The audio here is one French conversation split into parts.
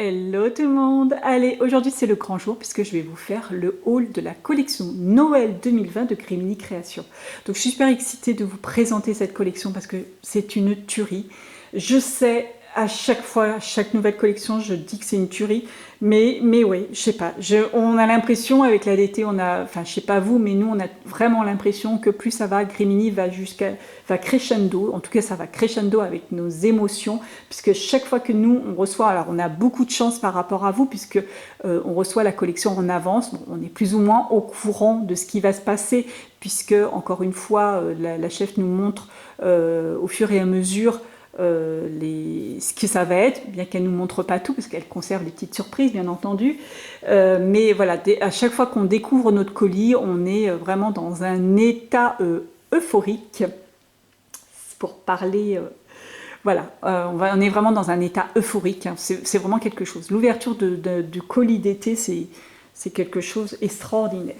Hello tout le monde! Allez, aujourd'hui c'est le grand jour puisque je vais vous faire le haul de la collection Noël 2020 de Crémini Création. Donc je suis super excitée de vous présenter cette collection parce que c'est une tuerie. Je sais, à chaque fois, à chaque nouvelle collection, je dis que c'est une tuerie, mais ouais, je sais pas. On a l'impression avec la DT, enfin je sais pas vous, mais nous on a vraiment l'impression que plus ça va, Crémini va crescendo. En tout cas, ça va crescendo avec nos émotions, puisque chaque fois que nous on reçoit, alors on a beaucoup de chance par rapport à vous, puisque on reçoit la collection en avance. Bon, on est plus ou moins au courant de ce qui va se passer, puisque encore une fois, la chef nous montre au fur et à mesure ce que ça va être, bien qu'elle ne nous montre pas tout parce qu'elle conserve des petites surprises bien entendu, mais voilà, à chaque fois qu'on découvre notre colis, on est vraiment dans un état euphorique, pour parler voilà, on est vraiment dans un état euphorique, hein. C'est vraiment quelque chose. L'ouverture du colis d'été, c'est quelque chose d'extraordinaire.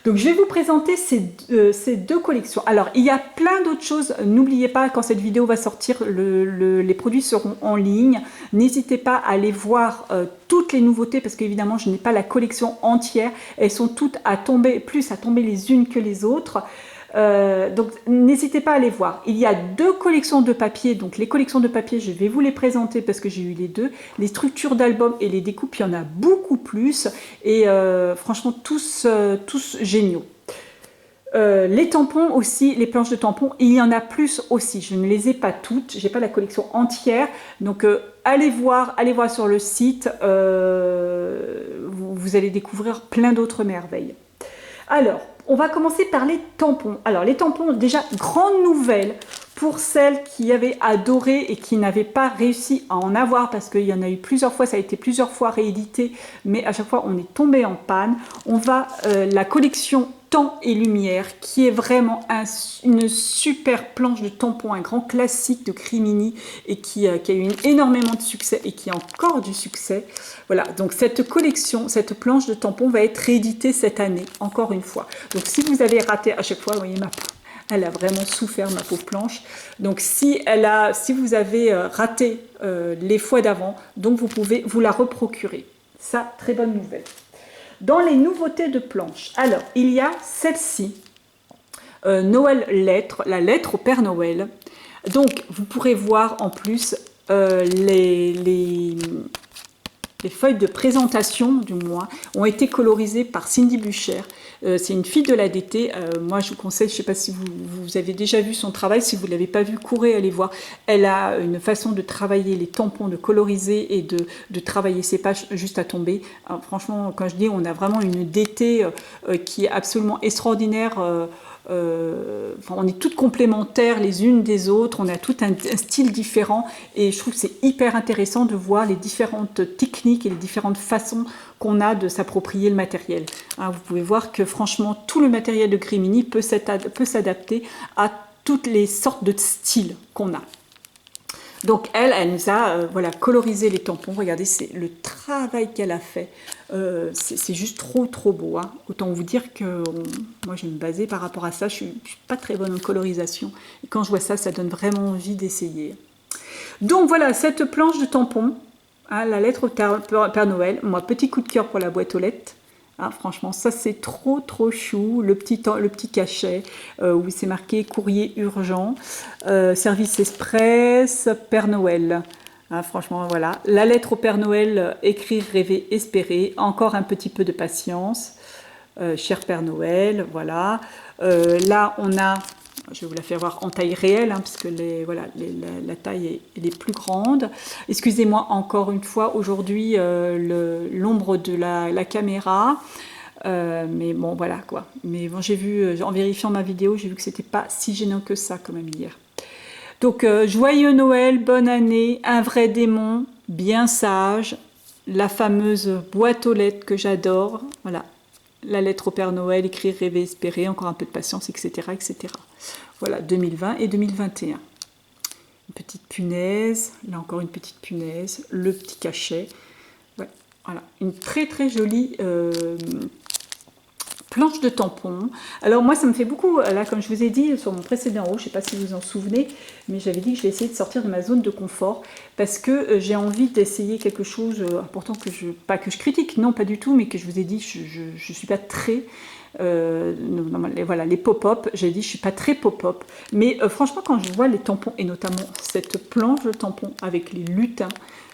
Donc je vais vous présenter ces deux collections. Alors il y a plein d'autres choses, n'oubliez pas quand cette vidéo va sortir, les produits seront en ligne. N'hésitez pas à aller voir toutes les nouveautés parce qu'évidemment je n'ai pas la collection entière, elles sont toutes à tomber les unes que les autres. Donc n'hésitez pas à les voir. Il y a deux collections de papier, donc les collections de papier je vais vous les présenter parce que j'ai eu les deux. Les structures d'albums et les découpes, il y en a beaucoup plus et franchement tous géniaux. Les tampons aussi, les planches de tampons, il y en a plus aussi. Je ne les ai pas toutes, j'ai pas la collection entière, donc allez voir sur le site, vous allez découvrir plein d'autres merveilles. Alors, on va commencer par les tampons. Alors, les tampons, déjà, grande nouvelle pour celles qui avaient adoré et qui n'avaient pas réussi à en avoir, parce qu'il y en a eu plusieurs fois, ça a été plusieurs fois réédité, mais à chaque fois, on est tombé en panne. On va, la collection Temps et Lumière, qui est vraiment une super planche de tampons, un grand classique de Crémini, et qui a eu énormément de succès, et qui a encore du succès. Voilà, donc cette collection, cette planche de tampons va être rééditée cette année, encore une fois. Donc si vous avez raté à chaque fois, vous voyez elle a vraiment souffert, ma pauvre planche. Donc si vous avez raté les fois d'avant, donc vous pouvez vous la reprocurer. Ça, très bonne nouvelle. Dans les nouveautés de planche, alors il y a celle-ci, Noël lettre, la lettre au Père Noël. Donc vous pourrez voir en plus les feuilles de présentation, du moins, ont été colorisées par Cindy Bucher. C'est une fille de la DT. Moi, je vous conseille, je ne sais pas si vous avez déjà vu son travail. Si vous ne l'avez pas vu, courez, allez voir. Elle a une façon de travailler les tampons, de coloriser et de travailler ses pages juste à tomber. Alors, franchement, quand je dis on a vraiment une DT qui est absolument extraordinaire. On est toutes complémentaires les unes des autres, on a tout un style différent et je trouve que c'est hyper intéressant de voir les différentes techniques et les différentes façons qu'on a de s'approprier le matériel. Hein, vous pouvez voir que franchement tout le matériel de Crémini peut s'adapter à toutes les sortes de styles qu'on a. Donc elle nous a voilà, colorisé les tampons. Regardez, c'est le travail qu'elle a fait. C'est juste trop beau. Hein. Autant vous dire que moi je vais me baser par rapport à ça. Je ne suis pas très bonne en colorisation. Et quand je vois ça, ça donne vraiment envie d'essayer. Donc voilà, cette planche de tampons, hein, la lettre au Père Noël. Moi, petit coup de cœur pour la boîte aux lettres. Ah, franchement, ça c'est trop chou, le petit cachet où c'est marqué courrier urgent, service express, Père Noël. Ah, franchement, voilà. La lettre au Père Noël, écrire, rêver, espérer. Encore un petit peu de patience. Cher Père Noël, voilà. Là, on a, je vais vous la faire voir en taille réelle, hein, parce que la taille est plus grande. Excusez-moi encore une fois, aujourd'hui, l'ombre de la caméra. Mais bon, voilà quoi. Mais bon, j'ai vu, en vérifiant ma vidéo, j'ai vu que c'était pas si gênant que ça, quand même, hier. Donc, joyeux Noël, bonne année, un vrai démon, bien sage, la fameuse boîte aux lettres que j'adore, voilà, la lettre au Père Noël, écrire, rêver, espérer, encore un peu de patience, etc., etc. Voilà, 2020 et 2021. Une petite punaise, là encore une petite punaise, le petit cachet, ouais, voilà, une très jolie planche de tampons. Alors moi, ça me fait beaucoup, là, comme je vous ai dit sur mon précédent haut, je ne sais pas si vous vous en souvenez, mais j'avais dit que je vais essayer de sortir de ma zone de confort parce que j'ai envie d'essayer quelque chose, important que pas que je critique, non, pas du tout, mais que je vous ai dit, je ne suis pas très... voilà, les pop-up, j'ai dit je suis pas très pop-up, mais franchement quand je vois les tampons et notamment cette planche de tampons avec les lutins,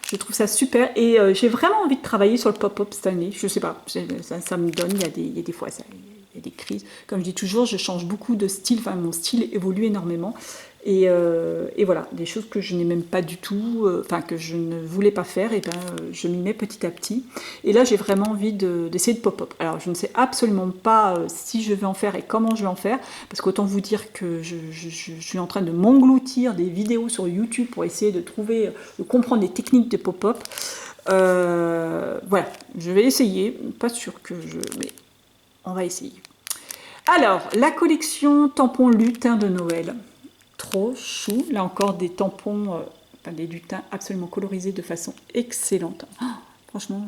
je trouve ça super et j'ai vraiment envie de travailler sur le pop-up cette année. Je sais pas, ça me donne, il y a des fois ça, il y a des crises. Comme je dis toujours, je change beaucoup de style, enfin mon style évolue énormément. Et voilà, des choses que je n'ai même pas du tout, enfin que je ne voulais pas faire, et ben je m'y mets petit à petit. Et là, j'ai vraiment envie d'essayer de pop-up. Alors, je ne sais absolument pas si je vais en faire et comment je vais en faire, parce qu'autant vous dire que je suis en train de m'engloutir des vidéos sur YouTube pour essayer de trouver, de comprendre les techniques de pop-up. Voilà, je vais essayer, pas sûr que mais on va essayer. Alors, la collection tampons lutin de Noël. Trop chou, là encore des tampons, des lutins absolument colorisés de façon excellente. Oh, franchement,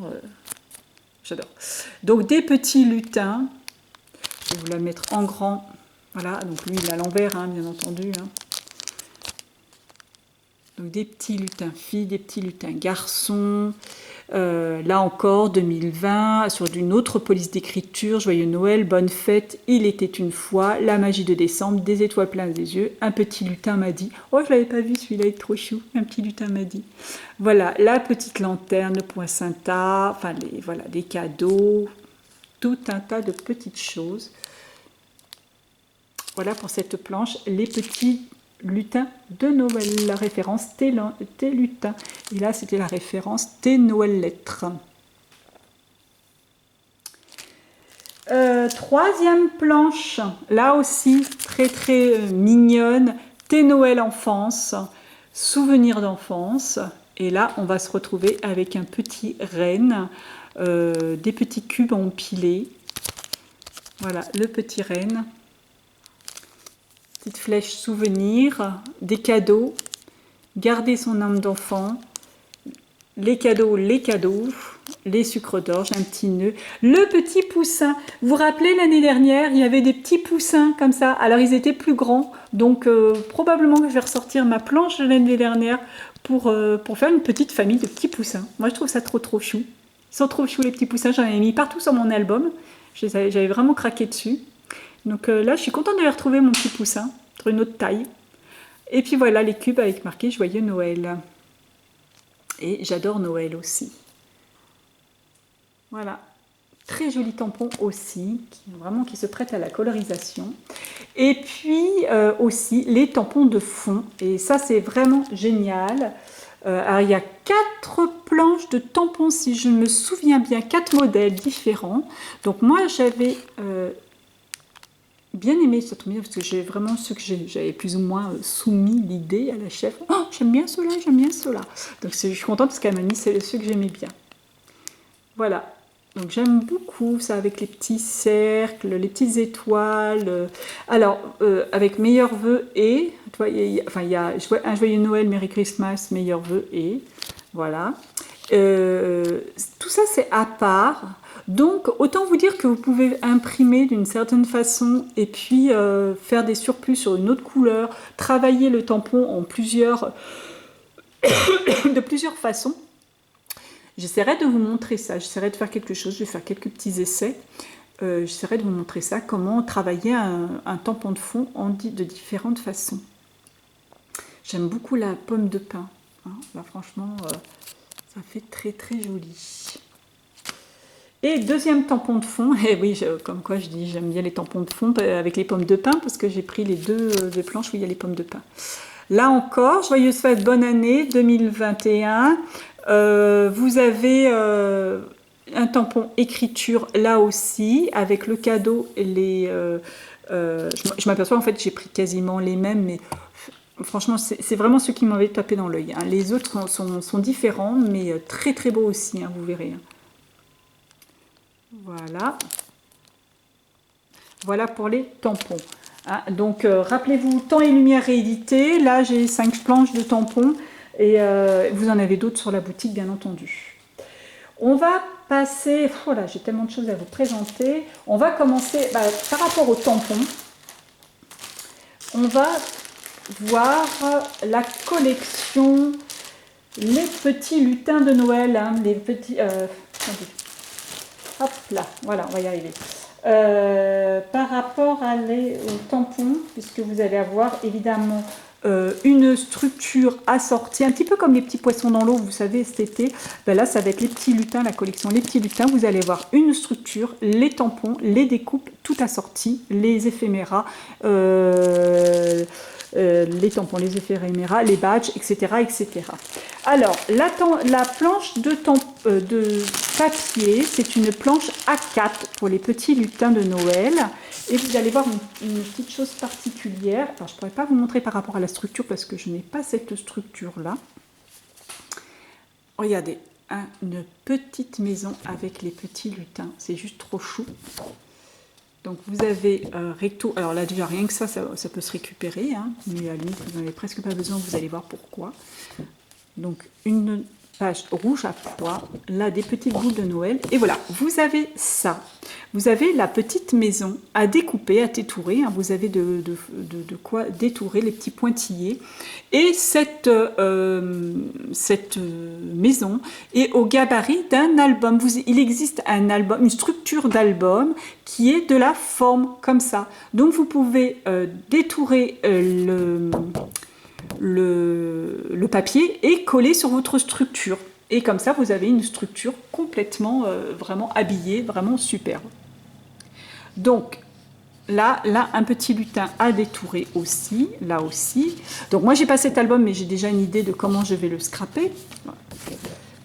j'adore. Donc des petits lutins, je vais vous la mettre en grand. Voilà, donc lui il est à l'envers, hein, bien entendu. Hein. Donc des petits lutins filles, des petits lutins garçons. Là encore, 2020, sur d'une autre police d'écriture, Joyeux Noël, bonne fête, il était une fois, la magie de décembre, des étoiles plein des yeux, un petit lutin m'a dit. Oh, je l'avais pas vu celui-là, il est trop chou, un petit lutin m'a dit. Voilà, la petite lanterne, poinçanta, enfin, voilà, des cadeaux, tout un tas de petites choses. Voilà pour cette planche, les petits lutins de Noël, la référence T lutin. Et là, c'était la référence T Noël lettres. Troisième planche, là aussi très très mignonne, T Noël enfance, souvenir d'enfance. Et là, on va se retrouver avec un petit renne, des petits cubes empilés. Voilà, le petit renne. Petite flèche souvenir, des cadeaux, garder son âme d'enfant, les cadeaux, les sucres d'orge, un petit nœud, le petit poussin. Vous vous rappelez l'année dernière, il y avait des petits poussins comme ça, alors ils étaient plus grands, donc probablement que je vais ressortir ma planche de l'année dernière pour faire une petite famille de petits poussins. Moi je trouve ça trop chou. Ils sont trop chou les petits poussins, j'en ai mis partout sur mon album, j'avais vraiment craqué dessus. Donc là, je suis contente de retrouver mon petit poussin, sur une autre taille. Et puis voilà, les cubes avec marqué Joyeux Noël. Et j'adore Noël aussi. Voilà, très joli tampon aussi, qui se prête à la colorisation. Et puis aussi les tampons de fond. Et ça, c'est vraiment génial. Alors, il y a 4 planches de tampons, si je me souviens bien, 4 modèles différents. Donc moi, j'avais... bien aimé ça tombe bien parce que j'ai vraiment ce que j'avais plus ou moins soumis l'idée à la chef. Oh, j'aime bien cela, j'aime bien cela. Donc je suis contente parce qu'elle m'a mis ceux que j'aimais bien. Voilà. Donc j'aime beaucoup ça avec les petits cercles, les petites étoiles. Alors avec meilleurs vœux et, il y a un joyeux Noël, Merry Christmas, meilleurs vœux et voilà. Tout ça c'est à part. Donc, autant vous dire que vous pouvez imprimer d'une certaine façon et puis faire des surplus sur une autre couleur, travailler le tampon en de plusieurs façons. J'essaierai de vous montrer ça, j'essaierai de faire quelque chose, je vais faire quelques petits essais. J'essaierai de vous montrer ça, comment travailler un tampon de fond de différentes façons. J'aime beaucoup la pomme de pin. Hein. Là, franchement, ça fait très joli. Et deuxième tampon de fond, et oui, comme quoi je dis j'aime bien les tampons de fond avec les pommes de pin parce que j'ai pris les deux planches où il y a les pommes de pin. Là encore, joyeuse fête, bonne année 2021. Vous avez un tampon écriture là aussi avec le cadeau et les... je m'aperçois en fait j'ai pris quasiment les mêmes, mais franchement c'est vraiment ceux qui m'avaient tapé dans l'œil. Hein. Les autres sont différents, mais très beaux aussi, hein, vous verrez. Hein. Voilà pour les tampons. Hein, donc rappelez-vous, temps et lumière réédité. Là j'ai 5 planches de tampons et vous en avez d'autres sur la boutique bien entendu. On va passer, voilà, j'ai tellement de choses à vous présenter. On va commencer par rapport au tampon. On va voir la collection Les petits lutins de Noël, hein, les petits... attendez. Hop là, voilà, on va y arriver. Par rapport au tampon, puisque vous allez avoir évidemment une structure assortie, un petit peu comme les petits poissons dans l'eau, vous savez, cet été, ben là, ça va être les petits lutins, la collection Les petits lutins. Vous allez avoir une structure, les tampons, les découpes, tout assorti, les éphéméras, les tampons, les éphéméras, les badges, etc. etc. Alors, la planche de papier, c'est une planche A4 pour les petits lutins de Noël. Et vous allez voir une petite chose particulière. Alors, je ne pourrais pas vous montrer par rapport à la structure parce que je n'ai pas cette structure-là. Regardez, une petite maison avec les petits lutins. C'est juste trop chou. Donc vous avez recto, alors là déjà rien que ça peut se récupérer, hein, mais à la limite vous n'en avez presque pas besoin, vous allez voir pourquoi. Donc une page rouge à pois, là des petites boules de Noël, et voilà, vous avez ça. Vous avez la petite maison à découper, à détourer, hein, vous avez de quoi détourer les petits pointillés. Et cette maison est au gabarit d'un album. Il existe un album, une structure d'album qui est de la forme comme ça. Donc vous pouvez détourer le papier et coller sur votre structure. Et comme ça, vous avez une structure complètement, vraiment habillée, vraiment superbe. Donc, là, un petit lutin à détourer aussi, là aussi. Donc, moi, j'ai pas cet album, mais j'ai déjà une idée de comment je vais le scraper.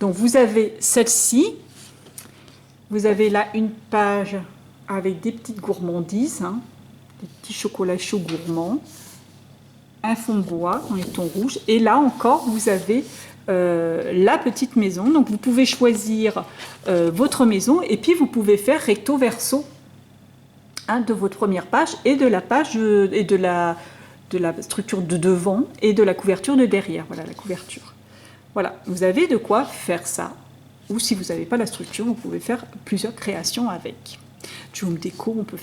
Donc, vous avez celle-ci. Vous avez là une page avec des petites gourmandises, hein, des petits chocolats chauds gourmands, un fond de bois en laiton rouge. Et là encore, vous avez la petite maison. Donc, vous pouvez choisir votre maison et puis vous pouvez faire recto verso de votre première page et de la page et de la structure de devant et de la couverture de derrière. Voilà la couverture. Voilà, vous avez de quoi faire ça. Ou si vous n'avez pas la structure, vous pouvez faire plusieurs créations avec. Du home déco, on peut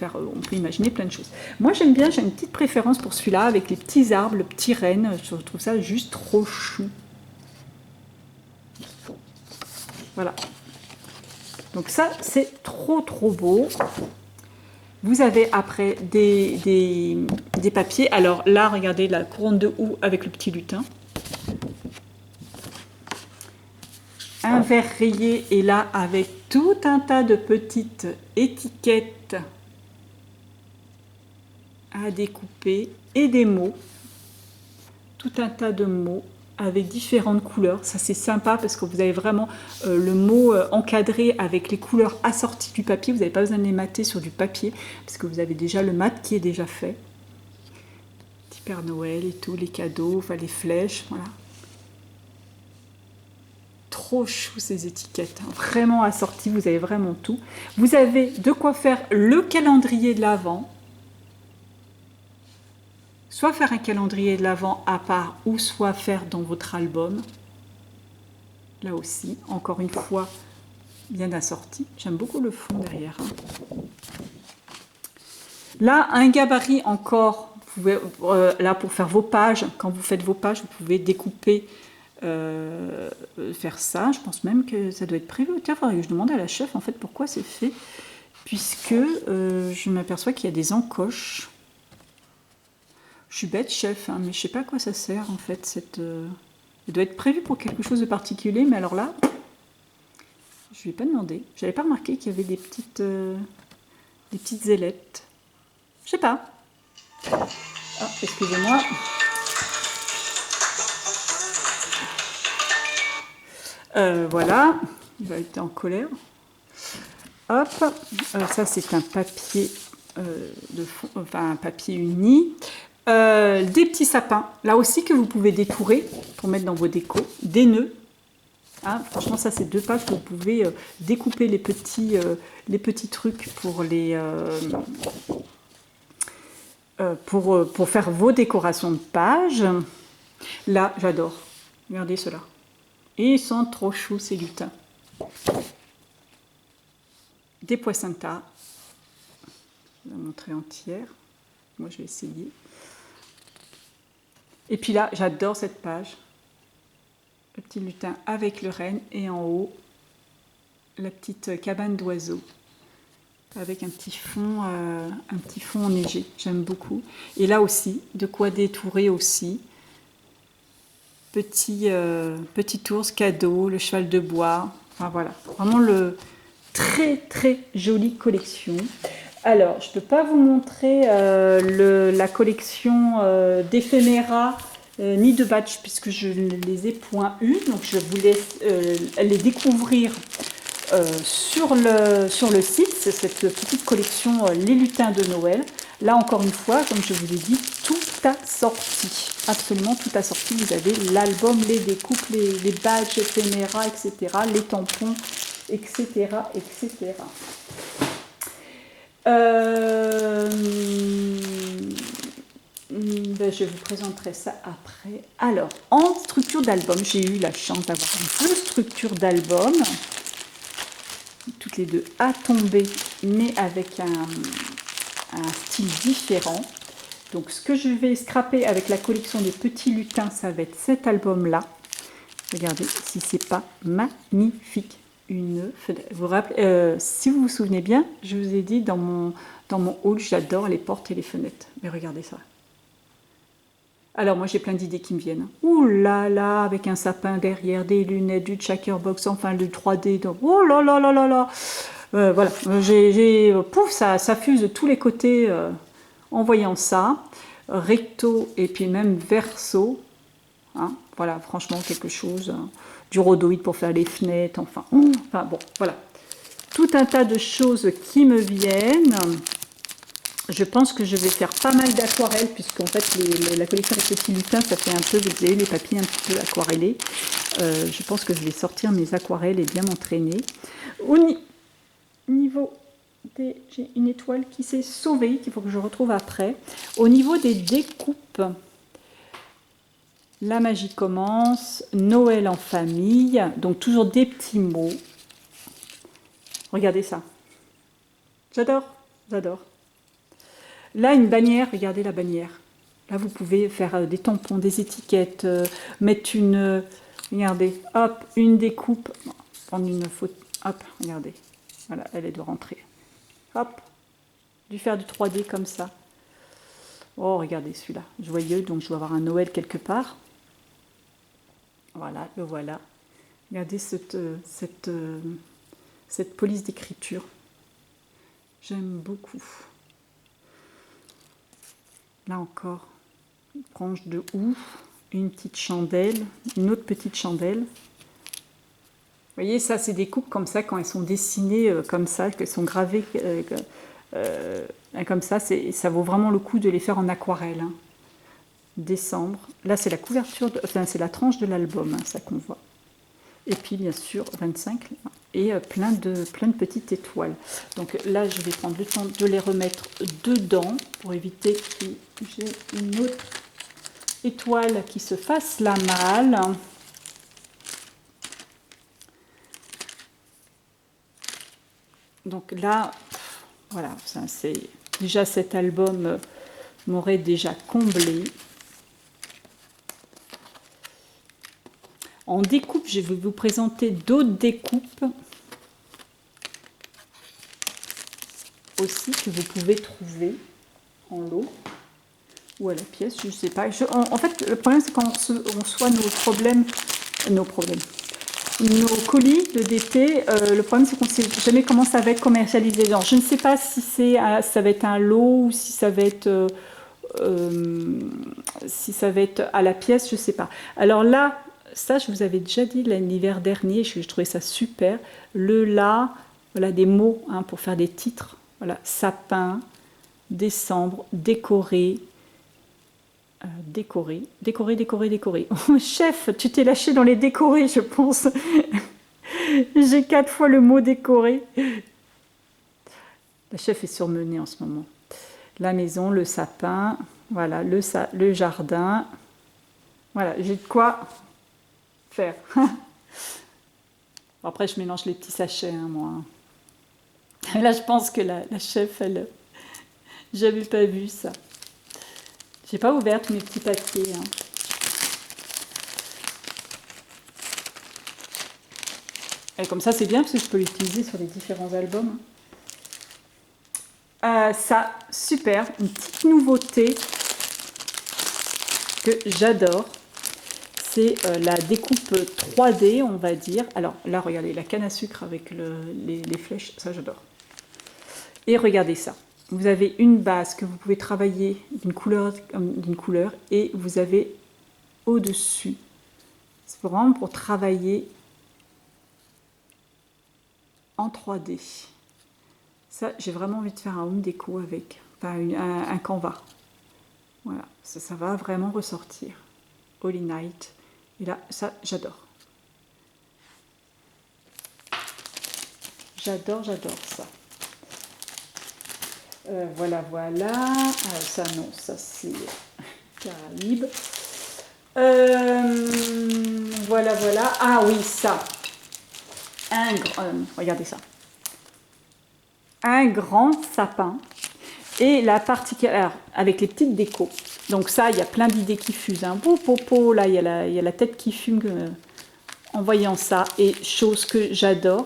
imaginer plein de choses. Moi j'aime bien, j'ai une petite préférence pour celui-là avec les petits arbres, le petit renne. Je trouve ça juste trop chou. Voilà. Donc ça, c'est trop beau. Vous avez après des papiers. Alors là, regardez la couronne de houx avec le petit lutin. Un verre rayé et là avec tout un tas de petites étiquettes à découper et des mots. Tout un tas de mots avec différentes couleurs. Ça c'est sympa parce que vous avez vraiment le mot encadré avec les couleurs assorties du papier. Vous n'avez pas besoin de les mater sur du papier parce que vous avez déjà le mat qui est déjà fait. Petit Père Noël et tout, les cadeaux, enfin les flèches, voilà. Trop chou ces étiquettes, hein. Vraiment assorties, vous avez vraiment tout. Vous avez de quoi faire le calendrier de l'Avent. Soit faire un calendrier de l'Avent à part ou soit faire dans votre album. Là aussi, encore une fois, bien assorti. J'aime beaucoup le fond derrière. Hein. Là, un gabarit encore. Vous pouvez, là, pour faire vos pages, quand vous faites vos pages, vous pouvez découper, faire ça. Je pense même que ça doit être prévu. Tiens, il faudrait que je demande à la chef en fait pourquoi c'est fait. Puisque je m'aperçois qu'il y a des encoches. Je suis bête, chef, hein, mais je sais pas à quoi ça sert en fait. Il doit être prévu pour quelque chose de particulier, mais alors là, je lui ai pas demandé. J'avais pas remarqué qu'il y avait des petites ailettes. Je sais pas. Ah, excusez-moi. Voilà, il va être en colère. Hop, ça c'est un papier un papier uni. Des petits sapins, là aussi que vous pouvez détourer pour mettre dans vos décos, des nœuds. Hein, franchement, ça c'est 2 pages que vous pouvez découper les petits trucs pour pour faire vos décorations de pages. Là, j'adore. Regardez cela. Et ils sont trop choux ces lutins. des poisson-tas. Je vais la montrer entière. Moi, je vais essayer. Et puis là, j'adore cette page. Le petit lutin avec le renne et en haut, la petite cabane d'oiseaux avec un petit fond enneigé. J'aime beaucoup. Et là aussi, de quoi détourer aussi. Petit ours, cadeau, le cheval de bois. Enfin voilà, vraiment très très jolie collection. Alors, je ne peux pas vous montrer la collection d'éphéméras ni de badges puisque je ne les ai point eues. Donc, je vous laisse les découvrir sur le site. C'est cette petite collection Les Lutins de Noël. Là, encore une fois, comme je vous l'ai dit, tout a sorti. Absolument tout a sorti. Vous avez l'album, les découpes, les badges éphéméras, etc. Les tampons, etc. etc. Je vous présenterai ça après. Alors, en structure d'album, j'ai eu la chance d'avoir deux structures d'album, toutes les deux à tomber, mais avec un style différent. Donc, ce que je vais scraper avec la collection des petits lutins, ça va être cet album-là. Regardez si c'est pas magnifique. Une fenêtre. Vous rappelez, si vous vous souvenez bien, je vous ai dit dans mon hall, j'adore les portes et les fenêtres. Mais regardez ça. Alors moi j'ai plein d'idées qui me viennent. Ouh là là, avec un sapin derrière, des lunettes, du checkerbox, enfin du 3D. Donc, oh là là là là là. Voilà, pouf, ça fuse de tous les côtés en voyant ça. Recto et puis même verso. Hein, voilà, franchement quelque chose. Du rhodoïde pour faire les fenêtres, enfin bon, voilà. Tout un tas de choses qui me viennent. Je pense que je vais faire pas mal d'aquarelles, puisqu'en fait, la collection des petits lutins, ça fait un peu, vous avez les papiers un petit peu aquarellés. Je pense que je vais sortir mes aquarelles et bien m'entraîner. Au niveau des... J'ai une étoile qui s'est sauvée, qu'il faut que je retrouve après. Au niveau des découpes... La magie commence, Noël en famille, donc toujours des petits mots. Regardez ça. J'adore, j'adore. Là, une bannière, regardez la bannière. Là, vous pouvez faire des tampons, des étiquettes, mettre une... regardez, hop, une découpe. Prendre une photo, hop, regardez. Voilà, elle est de rentrer. Hop, dû faire du 3D comme ça. Oh, regardez celui-là, joyeux, donc je dois avoir un Noël quelque part. Voilà, le voilà. Regardez cette police d'écriture. J'aime beaucoup. Là encore, une branche de ouf, une petite chandelle, une autre petite chandelle. Vous voyez, ça, c'est des coupes comme ça, quand elles sont dessinées comme ça, qu'elles sont gravées comme ça, ça vaut vraiment le coup de les faire en aquarelle. Hein. Décembre. Là, c'est la couverture, enfin, c'est la tranche de l'album, hein, ça qu'on voit. Et puis, bien sûr, 25 et plein de petites étoiles. Donc là, je vais prendre le temps de les remettre dedans pour éviter que j'ai une autre étoile qui se fasse la malle. Donc là, voilà, c'est déjà cet album m'aurait déjà comblé. En découpe, je vais vous présenter d'autres découpes aussi que vous pouvez trouver en lot ou à la pièce, je ne sais pas. En fait, le problème, c'est quand on reçoit nos colis de DT, le problème, c'est qu'on ne sait jamais comment ça va être commercialisé. Alors, je ne sais pas si ça va être un lot ou si ça va être... à la pièce, je ne sais pas. Alors là, ça, je vous avais déjà dit l'hiver dernier, je trouvais ça super. Voilà, des mots hein, pour faire des titres. Voilà, sapin, décembre, décoré, décoré. Oh, chef, tu t'es lâché dans les décorés, je pense. J'ai 4 fois le mot décoré. La chef est surmenée en ce moment. La maison, le sapin, voilà, le jardin. Voilà, j'ai de quoi faire. Après, je mélange les petits sachets, hein, moi. Là, je pense que la chef, elle... J'avais pas vu ça. J'ai pas ouvert tous mes petits papiers. Hein. Et comme ça, c'est bien parce que je peux l'utiliser sur les différents albums. Ça, super. Une petite nouveauté que j'adore. C'est la découpe 3D, on va dire. Alors là, regardez, la canne à sucre avec les flèches, ça j'adore. Et regardez ça. Vous avez une base que vous pouvez travailler d'une couleur et vous avez au-dessus. C'est vraiment pour travailler en 3D. Ça, j'ai vraiment envie de faire un home déco avec, enfin un canvas. Voilà, ça va vraiment ressortir. Holy Night. Et là, ça, j'adore. J'adore ça. Voilà. Ça, non, ça, c'est Caraïbes. Voilà. Ah oui, ça. Regardez ça. Un grand sapin. Et la particulière, avec les petites décos. Donc ça, il y a plein d'idées qui fusent. Hein. Là, il y a la tête qui fume en voyant ça. Et chose que j'adore,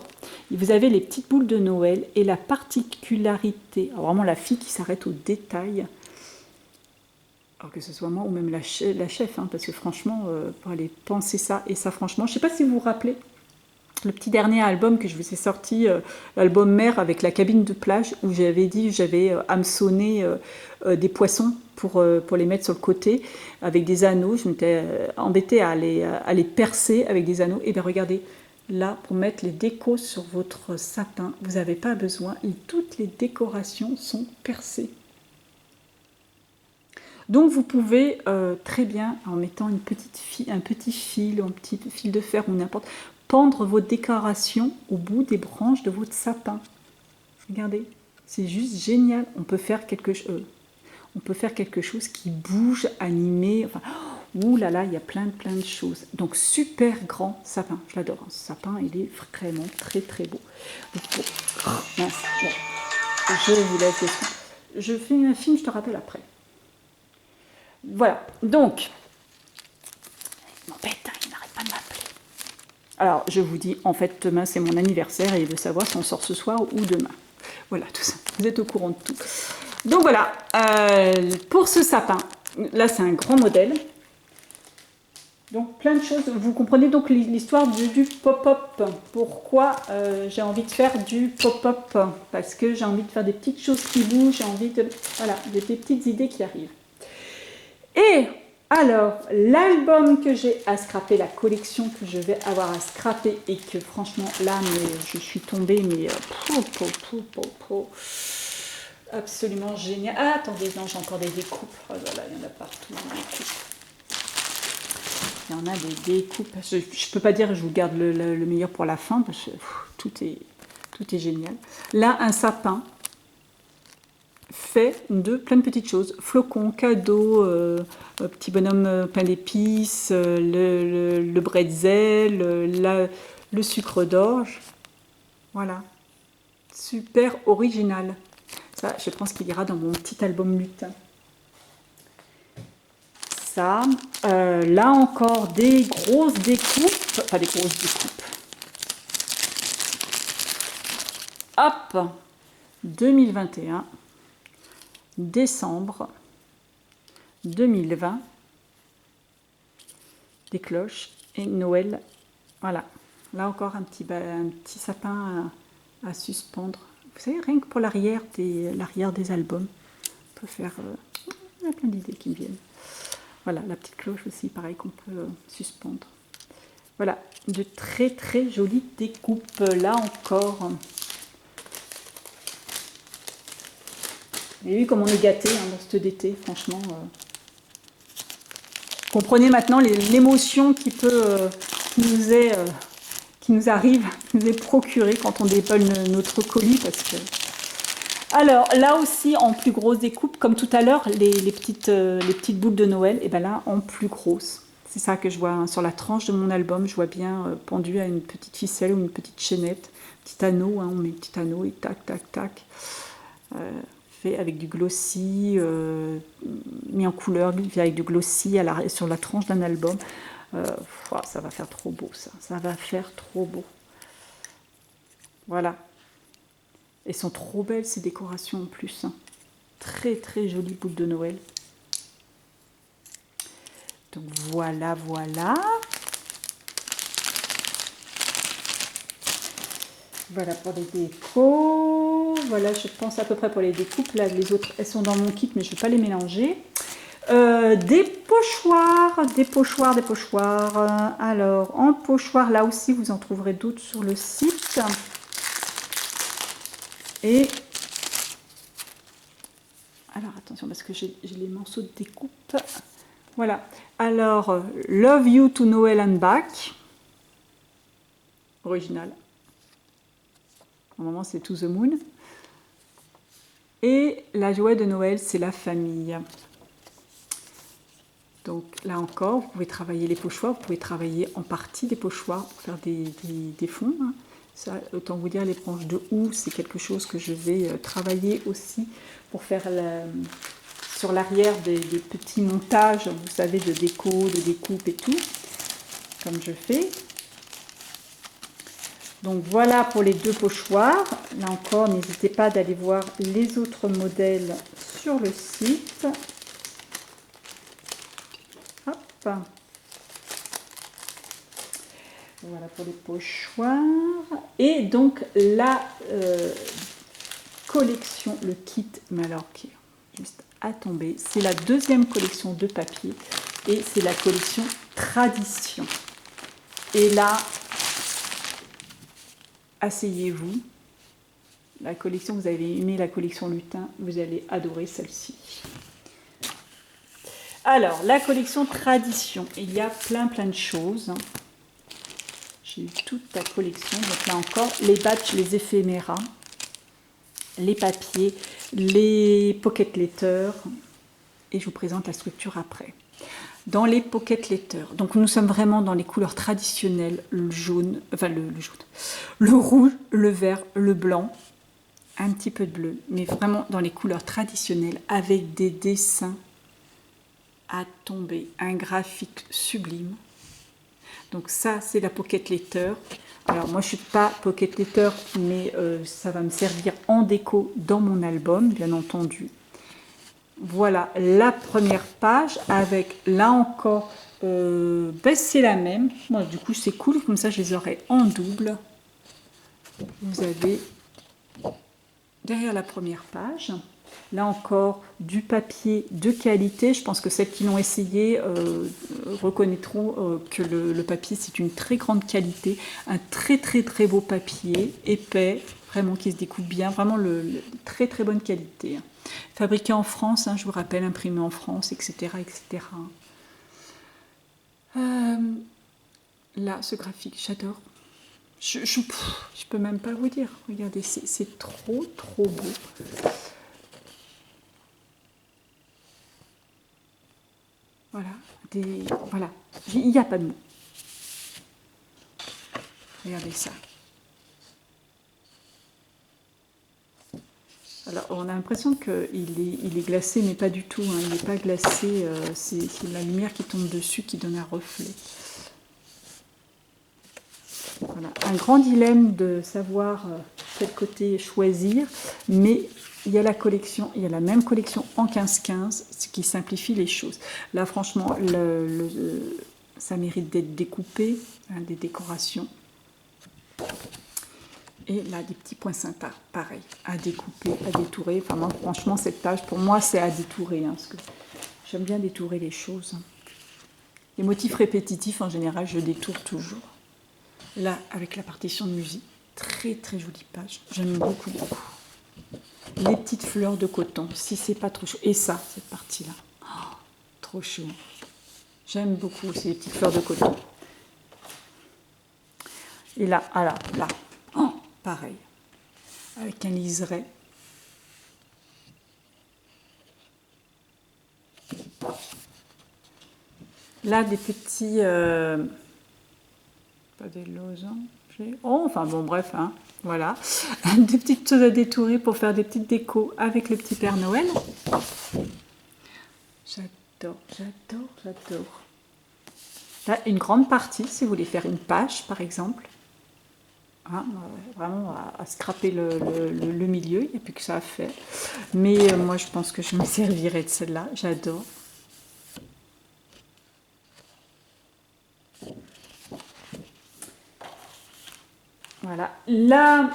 vous avez les petites boules de Noël et la particularité, alors vraiment la fille qui s'arrête aux détails, alors que ce soit moi ou même la chef, hein, parce que franchement, pour aller penser ça et ça, franchement, je ne sais pas si vous vous rappelez, le petit dernier album que je vous ai sorti, l'album Mère avec la cabine de plage, où j'avais dit j'avais hameçonné des poissons pour les mettre sur le côté avec des anneaux. Je m'étais embêtée à les percer avec des anneaux. Et bien regardez, là, pour mettre les décos sur votre sapin, vous n'avez pas besoin. Toutes les décorations sont percées. Donc vous pouvez très bien, en mettant un petit fil de fer ou n'importe, pendre vos décorations au bout des branches de votre sapin. Regardez, c'est juste génial. On peut faire quelque chose qui bouge, animé. Enfin, ouh là là, il y a plein de choses. Donc super grand sapin, je l'adore. Ce sapin, il est vraiment très beau. Mince, bon. Je vous laisse dessus. Je fais un film, je te rappelle après. Voilà, donc, il m'embête, il n'arrête pas de m'appeler. Alors, je vous dis, en fait, demain, c'est mon anniversaire et il veut savoir si on sort ce soir ou demain. Voilà, tout ça. Vous êtes au courant de tout. Donc voilà, pour ce sapin, là, c'est un grand modèle. Donc, plein de choses. Vous comprenez donc l'histoire du pop-up. Pourquoi j'ai envie de faire du pop-up? Parce que j'ai envie de faire des petites choses qui bougent, j'ai envie de... Voilà, des petites idées qui arrivent. Et alors, l'album que j'ai à scraper, la collection que je vais avoir à scraper et que franchement, là, je suis tombée, mais absolument génial. Ah, attendez, non, j'ai encore des découpes. Oh là là, il y en a partout, des découpes. Il y en a des découpes. Je ne peux pas dire que je vous garde le meilleur pour la fin, parce que tout est génial. Là, un sapin fait de plein de petites choses, flocons, cadeaux, petit bonhomme pain d'épices, le bretzel, le sucre d'orge. Voilà, super original. Ça, je pense qu'il ira dans mon petit album lutin. Ça, là encore des grosses découpes, enfin des grosses découpes. Hop, 2021. Décembre 2020, des cloches et Noël. Voilà, là encore un petit sapin à suspendre. Vous savez, rien que pour l'arrière des albums, on peut faire... il y a plein d'idées qui me viennent. Voilà, la petite cloche aussi, pareil, qu'on peut suspendre. Voilà, de très jolies découpes, là encore. Vous avez vu comme on est gâté dans cette d'été, franchement. Comprenez maintenant l'émotion qui nous arrive, qui nous est procurée quand on déballe notre colis. Parce que... Alors là aussi en plus grosse découpe, comme tout à l'heure, les petites boules de Noël, et bien là en plus grosse. C'est ça que je vois hein. Sur la tranche de mon album, je vois bien pendu à une petite ficelle ou une petite chaînette, petit anneau, hein, on met un petit anneau et tac, tac, tac. Fait avec du glossy, mis en couleur, avec du glossy sur la tranche d'un album. Ça va faire trop beau, ça va faire trop beau. Voilà. Elles sont trop belles ces décorations en plus. Hein. Très très jolie boule de Noël. Donc voilà, voilà. Voilà pour les décos. Voilà, je pense à peu près pour les découpes. Là, les autres, elles sont dans mon kit, mais je ne vais pas les mélanger. Des pochoirs, des pochoirs, des pochoirs. Alors, en pochoir, là aussi, vous en trouverez d'autres sur le site. Et... alors, attention, parce que j'ai les morceaux de découpe. Voilà. Alors, Love You to Noel and Back. Original. Normalement, c'est To the Moon. Et la joie de Noël, c'est la famille. Donc là encore, vous pouvez travailler les pochoirs, vous pouvez travailler en partie des pochoirs pour faire des fonds. Hein. Ça, autant vous dire, les branches de houx, c'est quelque chose que je vais travailler aussi pour faire sur l'arrière des petits montages, vous savez, de déco, de découpe et tout, comme je fais. Donc voilà pour les deux pochoirs. Là encore, n'hésitez pas d'aller voir les autres modèles sur le site. Hop. Voilà pour les pochoirs. Et donc la collection, le kit, mais alors qui est juste à tomber, c'est la deuxième collection de papier et c'est la collection Tradition. Et là, asseyez-vous. La collection, vous avez aimé la collection Lutin, vous allez adorer celle-ci. Alors, la collection Tradition, il y a plein de choses. J'ai eu toute la collection. Donc là encore, les batchs, les éphéméras, les papiers, les pocket letters. Et je vous présente la structure après. Dans les pocket letters, donc nous sommes vraiment dans les couleurs traditionnelles, le jaune, enfin le jaune, le rouge, le vert, le blanc, un petit peu de bleu, mais vraiment dans les couleurs traditionnelles avec des dessins à tomber, un graphique sublime. Donc ça, c'est la pocket letter. Alors moi, je ne suis pas pocket letter, mais ça va me servir en déco dans mon album, bien entendu. Voilà la première page avec, là encore, c'est la même. Moi, du coup, c'est cool, comme ça, je les aurai en double. Vous avez derrière la première page, là encore, du papier de qualité. Je pense que celles qui l'ont essayé reconnaîtront que le papier, c'est une très grande qualité. Un très beau papier, épais, vraiment qui se découpe bien. Vraiment très bonne qualité. Fabriqué en France, hein, je vous rappelle, imprimé en France, etc. etc. Là, ce graphique, j'adore. Je peux même pas vous dire. Regardez, c'est trop beau. Voilà, voilà. Il n'y a pas de mots. Regardez ça. Alors, on a l'impression qu'il est glacé, mais pas du tout. Hein. Il n'est pas glacé. C'est la lumière qui tombe dessus qui donne un reflet. Voilà. Un grand dilemme de savoir quel côté choisir, mais il y a la même collection en 15-15, ce qui simplifie les choses. Là, franchement, ça mérite d'être découpé, hein, des décorations. Et là, des petits points sympas, pareil, à découper, à détourer. Enfin, moi, franchement, cette page, pour moi, c'est à détourer, hein, parce que j'aime bien détourer les choses. Les motifs répétitifs, en général, je détourne toujours. Là, avec la partition de musique, très jolie page. J'aime beaucoup. Les petites fleurs de coton, si c'est pas trop chaud. Et ça, cette partie-là, oh, trop chaud. J'aime beaucoup aussi les petites fleurs de coton. Et là, là, oh, pareil, avec un liseré. Là, des petits... pas des losanges. Oh, enfin bon, bref, hein, voilà. Des petites choses à détourer pour faire des petites décos avec le petit Père Noël. J'adore, j'adore, j'adore. Là, une grande partie, si vous voulez faire une page, par exemple. Hein, vraiment à scraper le milieu, il n'y a plus que ça à faire. Mais moi, je pense que je me servirai de celle-là. J'adore. Voilà. Là,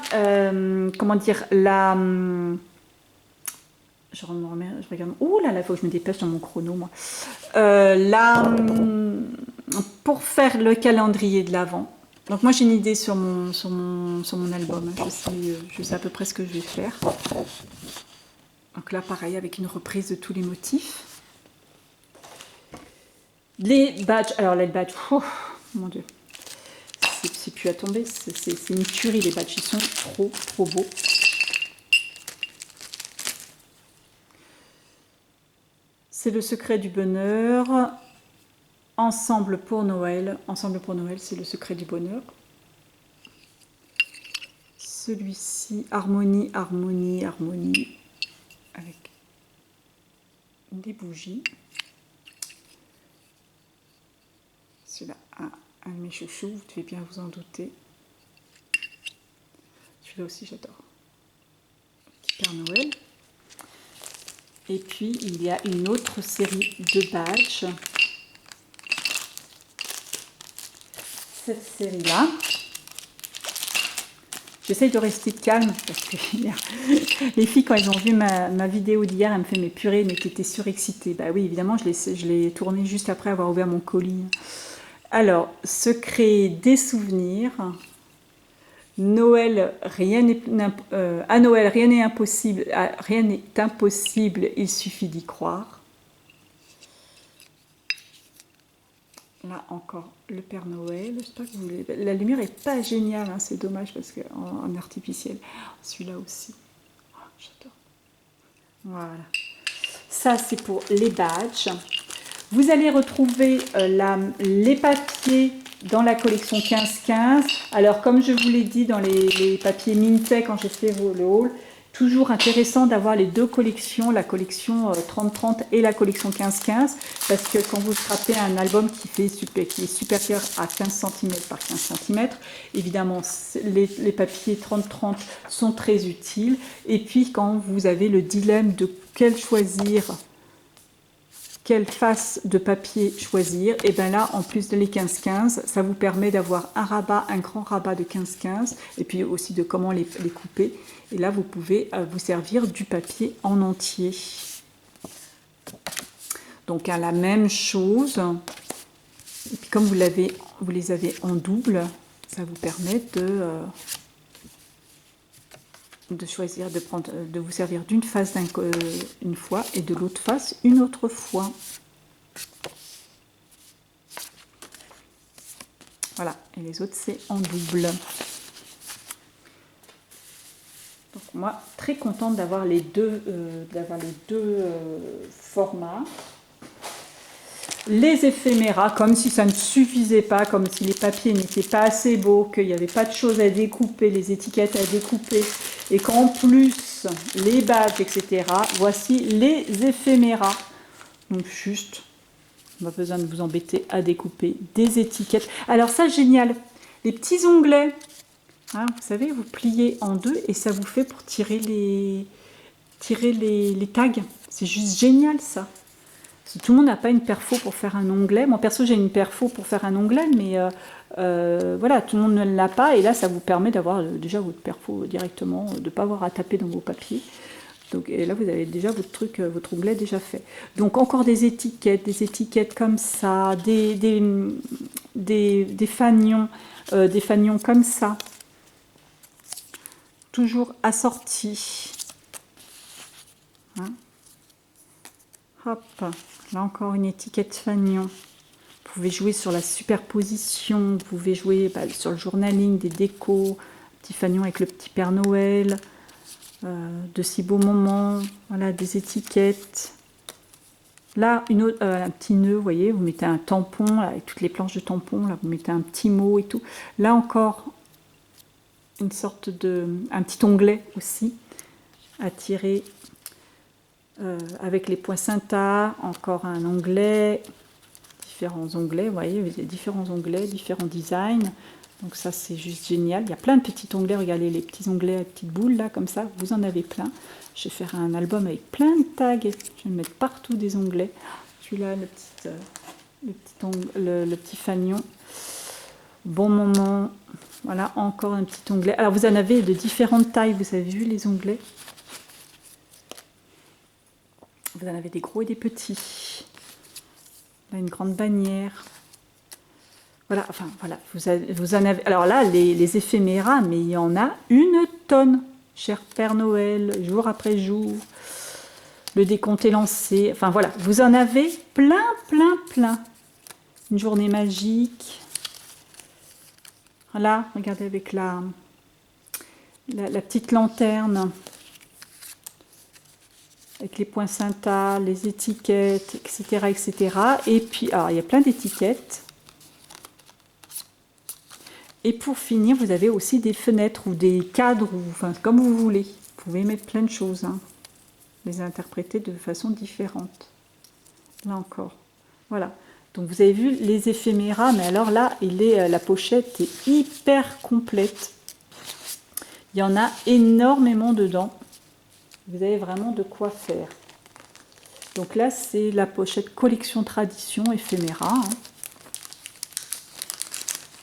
comment dire, la... je me remets, je regarde. Ouh là là, il faut que je me dépêche dans mon chrono, moi. Pour faire le calendrier de l'Avent. Donc moi j'ai une idée sur mon album. Hein. Je sais à peu près ce que je vais faire. Donc là pareil avec une reprise de tous les motifs. Les badges. Alors les badges. Oh, mon dieu. C'est plus à tomber. C'est une tuerie les badges. Ils sont trop trop beaux. C'est le secret du bonheur. Ensemble pour Noël. Ensemble pour Noël, c'est le secret du bonheur. Celui-ci, harmonie, harmonie, harmonie. Avec des bougies. Celui-là, un de mes chouchous, vous devez bien vous en douter. Celui-là aussi, j'adore. Petit Père Noël. Et puis, il y a une autre série de badges. Cette série-là. J'essaye de rester calme parce que les filles, quand elles ont vu ma vidéo d'hier, elles me font mais purée, mais t'étais surexcitée. Bah oui, évidemment, je l'ai tournée juste après avoir ouvert mon colis. Alors, secret des souvenirs. Noël, à Noël, rien n'est impossible. Rien n'est impossible, il suffit d'y croire. Là encore, le Père Noël. J'espère que vous voulez... La lumière est pas géniale, hein, c'est dommage parce qu'en artificiel. Celui-là aussi. Oh, j'adore. Voilà. Ça, c'est pour les badges. Vous allez retrouver les papiers dans la collection 15-15. Alors, comme je vous l'ai dit dans les papiers Mintet quand j'ai fait le haul, toujours intéressant d'avoir les deux collections, la collection 30-30 et la collection 15-15, parce que quand vous scrapez un album qui est supérieur à 15 cm par 15 cm, évidemment, les papiers 30-30 sont très utiles. Et puis, quand vous avez le dilemme de quel choisir, quelle face de papier choisir, et bien là, en plus de les 15-15, ça vous permet d'avoir un rabat, un grand rabat de 15-15, et puis aussi de comment les couper. Et là, vous pouvez vous servir du papier en entier. Donc, à la même chose. Et puis, comme vous les avez en double, ça vous permet de choisir, de vous servir d'une face une fois et de l'autre face une autre fois. Voilà, et les autres c'est en double. Donc moi, très contente d'avoir les deux formats. Les éphéméras, comme si ça ne suffisait pas, comme si les papiers n'étaient pas assez beaux, qu'il n'y avait pas de choses à découper, les étiquettes à découper, et qu'en plus, les badges, etc., voici les éphéméras. Donc juste, pas besoin de vous embêter à découper des étiquettes. Alors ça, génial, les petits onglets, hein, vous savez, vous pliez en deux, et ça vous fait pour tirer les tags. C'est juste génial, ça. Tout le monde n'a pas une perfo pour faire un onglet. Moi, perso, j'ai une perfo pour faire un onglet, mais voilà, tout le monde ne l'a pas. Et là, ça vous permet d'avoir déjà votre perfo directement, de ne pas avoir à taper dans vos papiers. Donc, et là, vous avez déjà votre onglet déjà fait. Donc, encore des étiquettes comme ça, des fanions comme ça. Toujours assortis. Hein? Hop. Là encore une étiquette fanion. Vous pouvez jouer sur la superposition, vous pouvez jouer sur le journaling, des décos, petit fanion avec le petit Père Noël, de si beaux moments, voilà, des étiquettes. Là, un petit nœud, vous voyez, vous mettez un tampon, là, avec toutes les planches de tampon, là, vous mettez un petit mot et tout. Là encore, une sorte un petit onglet aussi, à tirer avec les poinsettias, encore un onglet, différents onglets, vous voyez, il y a différents onglets, différents designs. Donc ça, c'est juste génial. Il y a plein de petits onglets, regardez les petits onglets à petites boules, là, comme ça, vous en avez plein. Je vais faire un album avec plein de tags, je vais mettre partout des onglets. Celui-là, le petit fanion. Bon moment, voilà, encore un petit onglet. Alors, vous en avez de différentes tailles, vous avez vu les onglets? Vous en avez des gros et des petits. Là, une grande bannière. Voilà, enfin, voilà, vous en avez... Alors là, les éphéméras, mais il y en a une tonne. Cher Père Noël, jour après jour, le décompte est lancé. Enfin voilà, vous en avez plein, plein, plein. Une journée magique. Voilà, regardez avec la petite lanterne. Avec les poinsettias, les étiquettes, etc., etc. Et puis, alors il y a plein d'étiquettes. Et pour finir, vous avez aussi des fenêtres ou des cadres, enfin, comme vous voulez. Vous pouvez mettre plein de choses, hein. Les interpréter de façon différente. Là encore. Voilà. Donc vous avez vu les éphéméras, mais alors là, la pochette est hyper complète. Il y en a énormément dedans. Vous avez vraiment de quoi faire. Donc là, c'est la pochette collection tradition éphéméra, hein.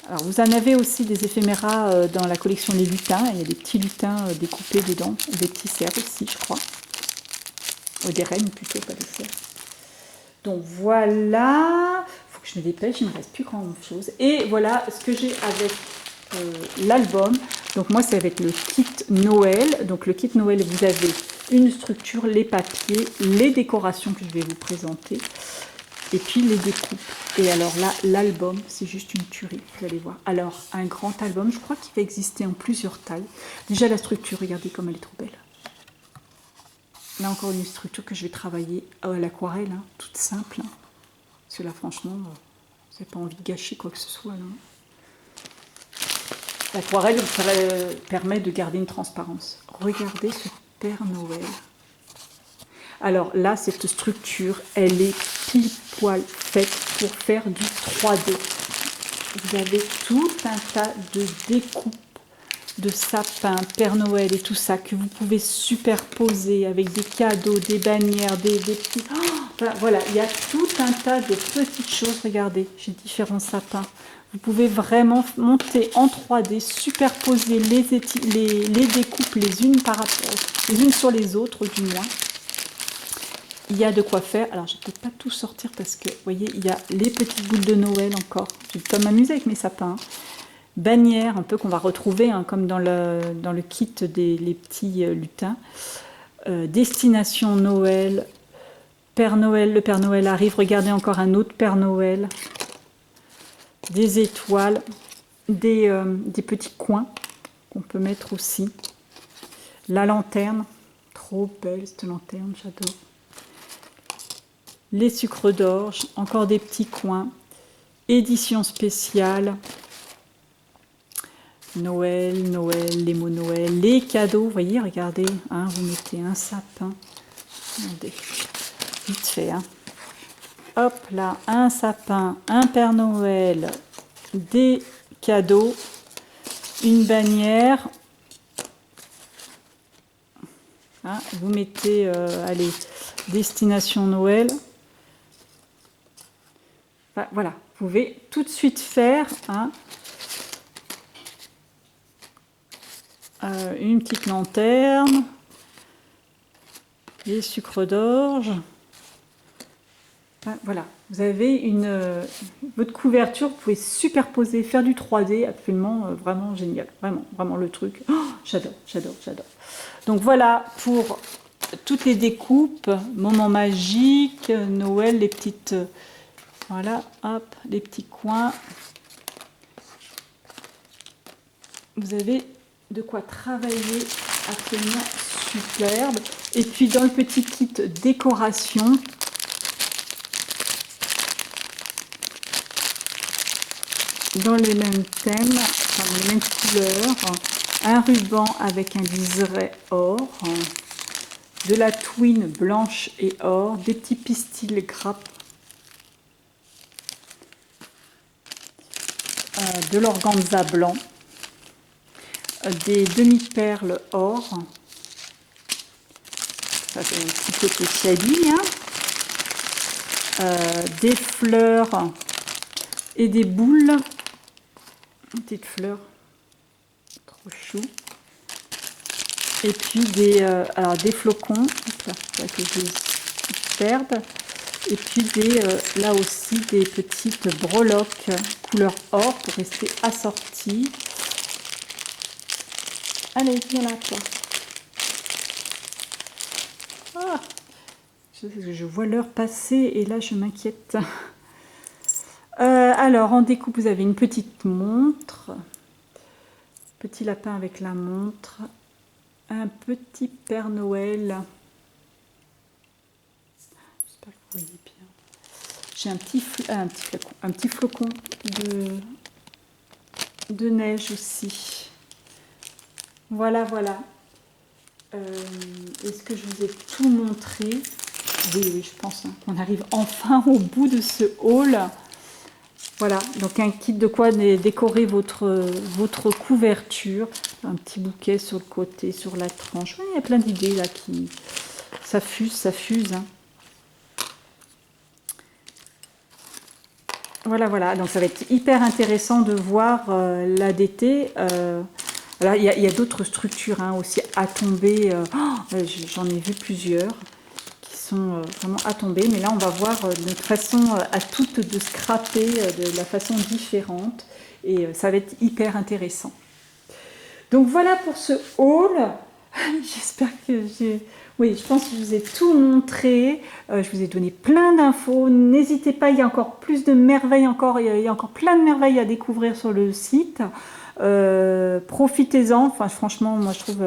Alors, vous en avez aussi des éphéméras dans la collection Les Lutins. Il y a des petits lutins découpés dedans, des petits cerfs aussi, je crois. Des rennes plutôt, pas des cerfs. Donc voilà, il faut que je me dépêche, il ne me reste plus grand chose. Et voilà ce que j'ai avec l'album. Donc moi, c'est avec le kit Noël. Donc le kit Noël, vous avez une structure, les papiers, les décorations que je vais vous présenter. Et puis les découpes. Et alors là, l'album, c'est juste une tuerie, vous allez voir. Alors, un grand album, je crois qu'il va exister en plusieurs tailles. Déjà, la structure, regardez comme elle est trop belle. Là, encore une structure que je vais travailler à l'aquarelle, hein, toute simple. Hein. Parce que là, franchement, vous n'avez pas envie de gâcher quoi que ce soit. L'aquarelle permet de garder une transparence. Regardez ce Père Noël. Alors là, cette structure, elle est pile poil faite pour faire du 3D. Vous avez tout un tas de découpes de sapins, Père Noël et tout ça que vous pouvez superposer avec des cadeaux, des bannières, des petits... Oh, voilà, il y a tout un tas de petites choses. Regardez, j'ai différents sapins. Vous pouvez vraiment monter en 3D, superposer les découpes les unes par rapport, les unes sur les autres du moins. Il y a de quoi faire. Alors, je ne vais peut-être pas tout sortir parce que, vous voyez, il y a les petites boules de Noël encore. Je vais pas m'amuser avec mes sapins. Bannières, un peu qu'on va retrouver, hein, comme dans le kit les petits lutins. Destination Noël. Père Noël, le Père Noël arrive. Regardez encore un autre Père Noël. Des étoiles. Des petits coins qu'on peut mettre aussi. La lanterne. Trop belle cette lanterne, j'adore. Les sucres d'orge, encore des petits coins, édition spéciale, Noël, Noël, les mots Noël, les cadeaux, vous voyez, regardez, hein, vous mettez un sapin, regardez, vite fait, hein. Hop là, un sapin, un Père Noël, des cadeaux, une bannière, hein, vous mettez, allez, destination Noël. Voilà, vous pouvez tout de suite faire hein, une petite lanterne, les sucres d'orge. Voilà, vous avez votre couverture, vous pouvez superposer, faire du 3D, absolument, vraiment génial, vraiment le truc. Oh, j'adore. Donc voilà pour toutes les découpes, moments magiques, Noël, les petites... Voilà, hop, les petits coins. Vous avez de quoi travailler absolument superbe. Et puis dans le petit kit décoration, dans les mêmes thèmes, enfin dans les mêmes couleurs, un ruban avec un liseré or, de la twine blanche et or, des petits pistils grappes, de l'organza blanc, des demi-perles or, ça fait un petit côté chablis, des fleurs et des boules, une petite fleur, trop chou, et puis alors des flocons, là, que je perde, et puis là aussi des petites breloques couleur or pour rester assorties. Allez, viens là, toi. Ah, je vois l'heure passer et là je m'inquiète. Alors en découpe vous avez une petite montre, petit lapin avec la montre, un petit Père Noël. J'espère que vous voyez bien. J'ai un petit flocon de neige aussi. Voilà, voilà. Est-ce que je vous ai tout montré? Oui, je pense qu'on arrive enfin au bout de ce haul. Voilà, donc un kit de quoi décorer votre couverture. Un petit bouquet sur le côté, sur la tranche. Ouais, il y a plein d'idées là qui... Ça fuse, hein. Voilà, voilà. Donc ça va être hyper intéressant de voir l'ADT. Alors, il y a d'autres structures aussi à tomber. J'en ai vu plusieurs qui sont vraiment à tomber. Mais là, on va voir notre façon à toutes de scraper de la façon différente. Et ça va être hyper intéressant. Donc voilà pour ce haul. J'espère que j'ai... Oui, je pense que je vous ai tout montré. Je vous ai donné plein d'infos. N'hésitez pas, il y a encore plus de merveilles encore. Il y a encore plein de merveilles à découvrir sur le site. Profitez-en. Enfin, franchement, moi, je trouve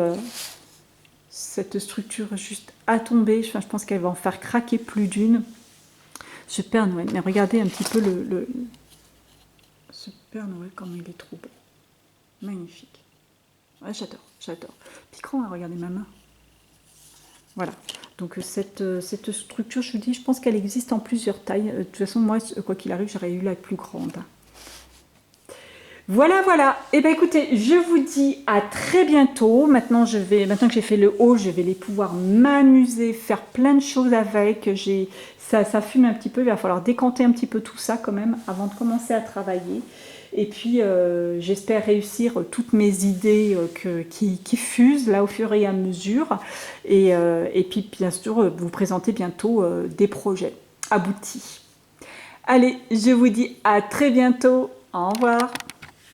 cette structure juste à tomber. Enfin, je pense qu'elle va en faire craquer plus d'une. Ce Père Noël. Mais regardez un petit peu ce Père Noël, comment il est trop beau. Magnifique. Ouais, j'adore, j'adore. Piquant, hein, regardez ma main. Voilà. Donc cette structure, je vous dis, je pense qu'elle existe en plusieurs tailles. De toute façon, moi, quoi qu'il arrive, j'aurais eu la plus grande. Voilà, voilà. Et bien écoutez, je vous dis à très bientôt. Maintenant que j'ai fait le haul, je vais pouvoir m'amuser, faire plein de choses avec. Ça fume un petit peu, il va falloir décanter un petit peu tout ça quand même avant de commencer à travailler. Et puis j'espère réussir toutes mes idées qui fusent là au fur et à mesure. Et puis bien sûr vous présenter bientôt des projets aboutis. Allez, je vous dis à très bientôt. Au revoir.